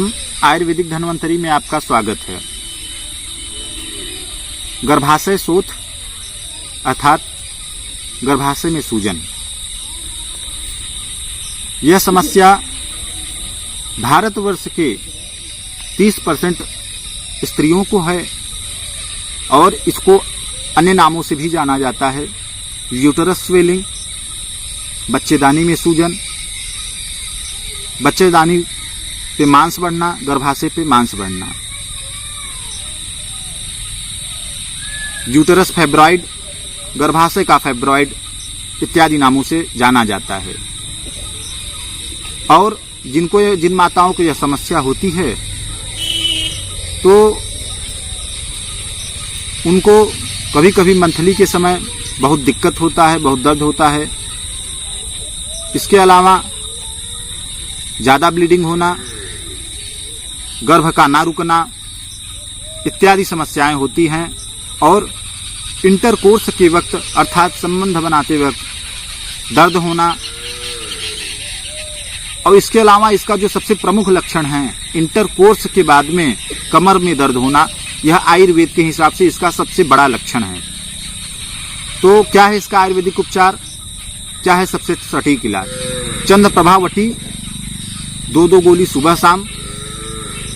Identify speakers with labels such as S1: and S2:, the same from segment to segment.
S1: नमस्कारम, आयुर्वेदिक धन्वंतरी में आपका स्वागत है। गर्भाशय शोथ अर्थात गर्भाशय में सूजन, यह समस्या भारतवर्ष के 30% स्त्रियों को है और इसको अन्य नामों से भी जाना जाता है। यूटरस स्वेलिंग, बच्चेदानी में सूजन, बच्चेदानी पे मांस बढ़ना, गर्भाशय पे मांस बढ़ना, यूटरस फाइब्रॉइड, गर्भाशय का फाइब्रॉइड इत्यादि नामों से जाना जाता है। और जिन माताओं को यह समस्या होती है तो उनको कभी कभी मंथली के समय बहुत दिक्कत होता है, बहुत दर्द होता है। इसके अलावा ज़्यादा ब्लीडिंग होना, गर्भ का ना रुकना इत्यादि समस्याएं होती हैं। और इंटरकोर्स के वक्त अर्थात संबंध बनाते वक्त दर्द होना। और इसके अलावा इसका जो सबसे प्रमुख लक्षण है, इंटरकोर्स के बाद में कमर में दर्द होना, यह आयुर्वेद के हिसाब से इसका सबसे बड़ा लक्षण है। तो क्या है इसका आयुर्वेदिक उपचार, क्या है सबसे सटीक इलाज? चंद्रप्रभावटी 2-2 गोली सुबह शाम,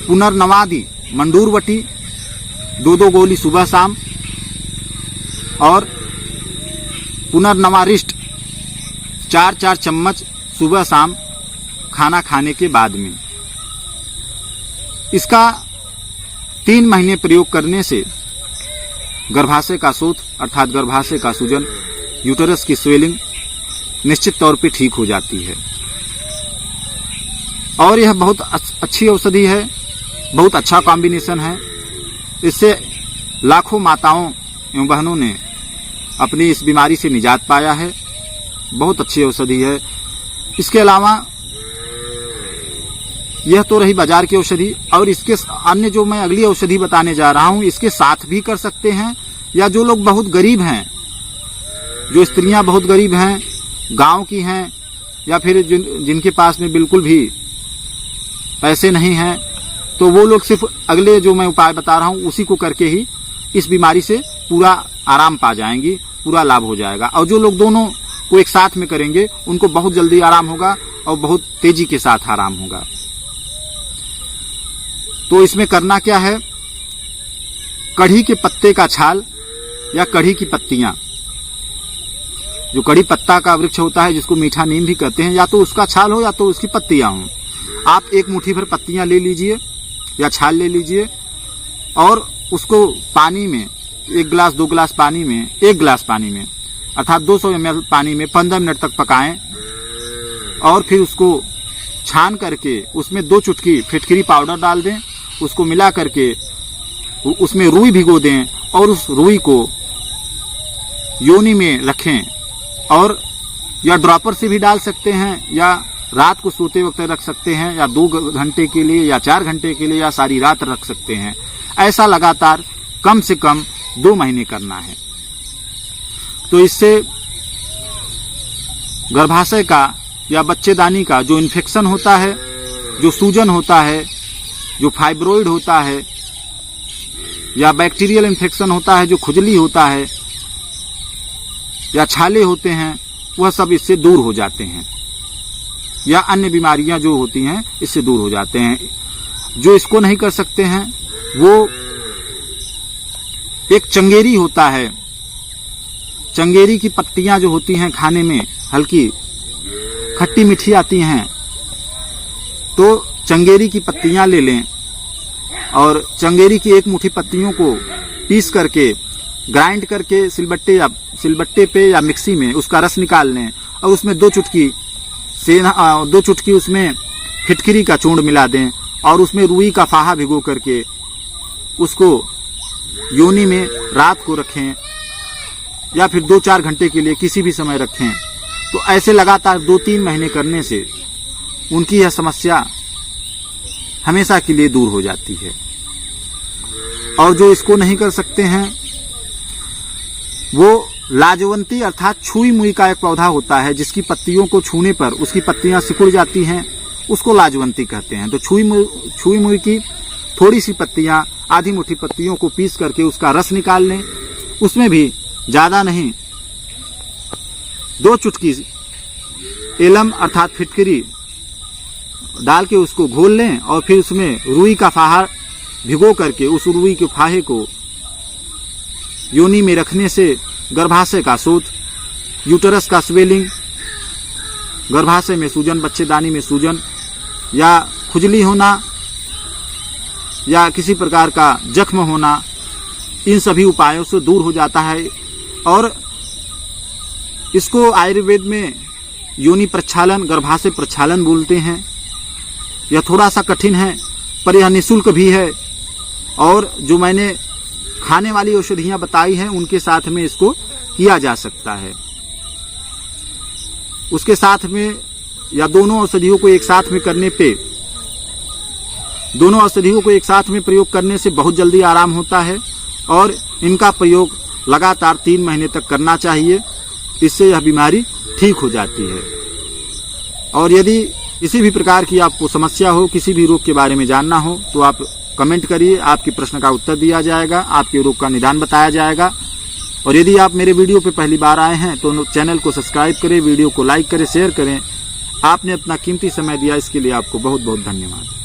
S1: पुनर्नवादि मंडूरवटी 2-2 गोली सुबह शाम, और पुनर्नवारिष्ट 4-4 चम्मच सुबह शाम खाना खाने के बाद में। इसका 3 महीने प्रयोग करने से गर्भाशय का शोथ अर्थात गर्भाशय का सूजन, यूटरस की स्वेलिंग निश्चित तौर पे ठीक हो जाती है। और यह बहुत अच्छी औषधि है, बहुत अच्छा कॉम्बिनेशन है। इससे लाखों माताओं एवं बहनों ने अपनी इस बीमारी से निजात पाया है। बहुत अच्छी औषधि है। इसके अलावा यह तो रही बाजार की औषधि, और इसके अन्य जो मैं अगली औषधि बताने जा रहा हूं इसके साथ भी कर सकते हैं। या जो लोग बहुत गरीब हैं, जो स्त्रियां बहुत गरीब हैं, गांव की हैं, या फिर जिनके पास में बिल्कुल भी पैसे नहीं हैं, तो वो लोग सिर्फ अगले जो मैं उपाय बता रहा हूं उसी को करके ही इस बीमारी से पूरा आराम पा जाएंगी, पूरा लाभ हो जाएगा। और जो लोग दोनों को एक साथ में करेंगे उनको बहुत जल्दी आराम होगा और बहुत तेजी के साथ आराम होगा। तो इसमें करना क्या है? कढ़ी के पत्ते का छाल या कढ़ी की पत्तियां, जो कढ़ी पत्ता का वृक्ष होता है जिसको मीठा नीम भी कहते हैं, या तो उसका छाल हो या तो उसकी पत्तियां हो। आप 1 मुट्ठी भर पत्तियां ले लीजिए या छाल ले लीजिए और उसको पानी में 1 गिलास 2 गिलास पानी में 1 गिलास पानी में अर्थात 200 ml पानी में 15 मिनट तक पकाएं। और फिर उसको छान करके उसमें 2 चुटकी फिटकरी पाउडर डाल दें, उसको मिला करके उसमें रुई भिगो दें और उस रुई को योनि में रखें। और या ड्रॉपर से भी डाल सकते हैं, या रात को सोते वक्त रख सकते हैं, या 2 घंटे के लिए या 4 घंटे के लिए या सारी रात रख सकते हैं। ऐसा लगातार कम से कम 2 महीने करना है। तो इससे गर्भाशय का या बच्चेदानी का जो इन्फेक्शन होता है, जो सूजन होता है, जो फाइब्रॉइड होता है, या बैक्टीरियल इन्फेक्शन होता है, जो खुजली होता है या छाले होते हैं, वह सब इससे दूर हो जाते हैं। या अन्य बीमारियां जो होती हैं इससे दूर हो जाते हैं। जो इसको नहीं कर सकते हैं वो एक चंगेरी होता है। चंगेरी की पत्तियां जो होती हैं खाने में हल्की खट्टी मीठी आती हैं, तो चंगेरी की पत्तियां ले लें और चंगेरी की 1 मुट्ठी पत्तियों को पीस करके ग्राइंड करके सिलबट्टे पे या मिक्सी में उसका रस निकाल लें और उसमें 2 चुटकी उसमें फिटकरी का चूर्ण मिला दें और उसमें रुई का फाहा भिगो करके उसको योनि में रात को रखें या फिर 2-4 घंटे के लिए किसी भी समय रखें। तो ऐसे लगातार 2-3 महीने करने से उनकी यह समस्या हमेशा के लिए दूर हो जाती है। और जो इसको नहीं कर सकते हैं वो लाजवंती अर्थात छुई मुई का एक पौधा होता है जिसकी पत्तियों को छूने पर उसकी पत्तियां सिकुड़ जाती हैं उसको लाजवंती कहते हैं। तो छुई मुई की थोड़ी सी पत्तियां, आधी मुट्ठी पत्तियों को पीस करके उसका रस निकाल लें। उसमें भी ज्यादा नहीं, 2 चुटकी एलम अर्थात फिटकरी डाल के उसको घोल लें और फिर उसमें रुई का फाहा भिगो करके उस रुई के फाहे को योनि में रखने से गर्भाशय का शोथ, यूटरस का स्वेलिंग, गर्भाशय में सूजन, बच्चेदानी में सूजन या खुजली होना या किसी प्रकार का जख्म होना, इन सभी उपायों से दूर हो जाता है। और इसको आयुर्वेद में योनि प्रक्षालन, गर्भाशय प्रक्षालन बोलते हैं। यह थोड़ा सा कठिन है पर यह निःशुल्क भी है और जो मैंने खाने वाली औषधियां बताई हैं उनके साथ में इसको किया जा सकता है। उसके साथ में या दोनों औषधियों को एक साथ में करने पे, दोनों औषधियों को एक साथ में प्रयोग करने से बहुत जल्दी आराम होता है और इनका प्रयोग लगातार 3 महीने तक करना चाहिए। इससे यह बीमारी ठीक हो जाती है। और यदि किसी भी प्रकार की आपको समस्या हो, किसी भी रोग के बारे में जानना हो तो आप कमेंट करिए, आपके प्रश्न का उत्तर दिया जाएगा, आपके रोग का निदान बताया जाएगा। और यदि आप मेरे वीडियो पे पहली बार आए हैं तो चैनल को सब्सक्राइब करें, वीडियो को लाइक करें, शेयर करें। आपने अपना कीमती समय दिया, इसके लिए आपको बहुत बहुत धन्यवाद।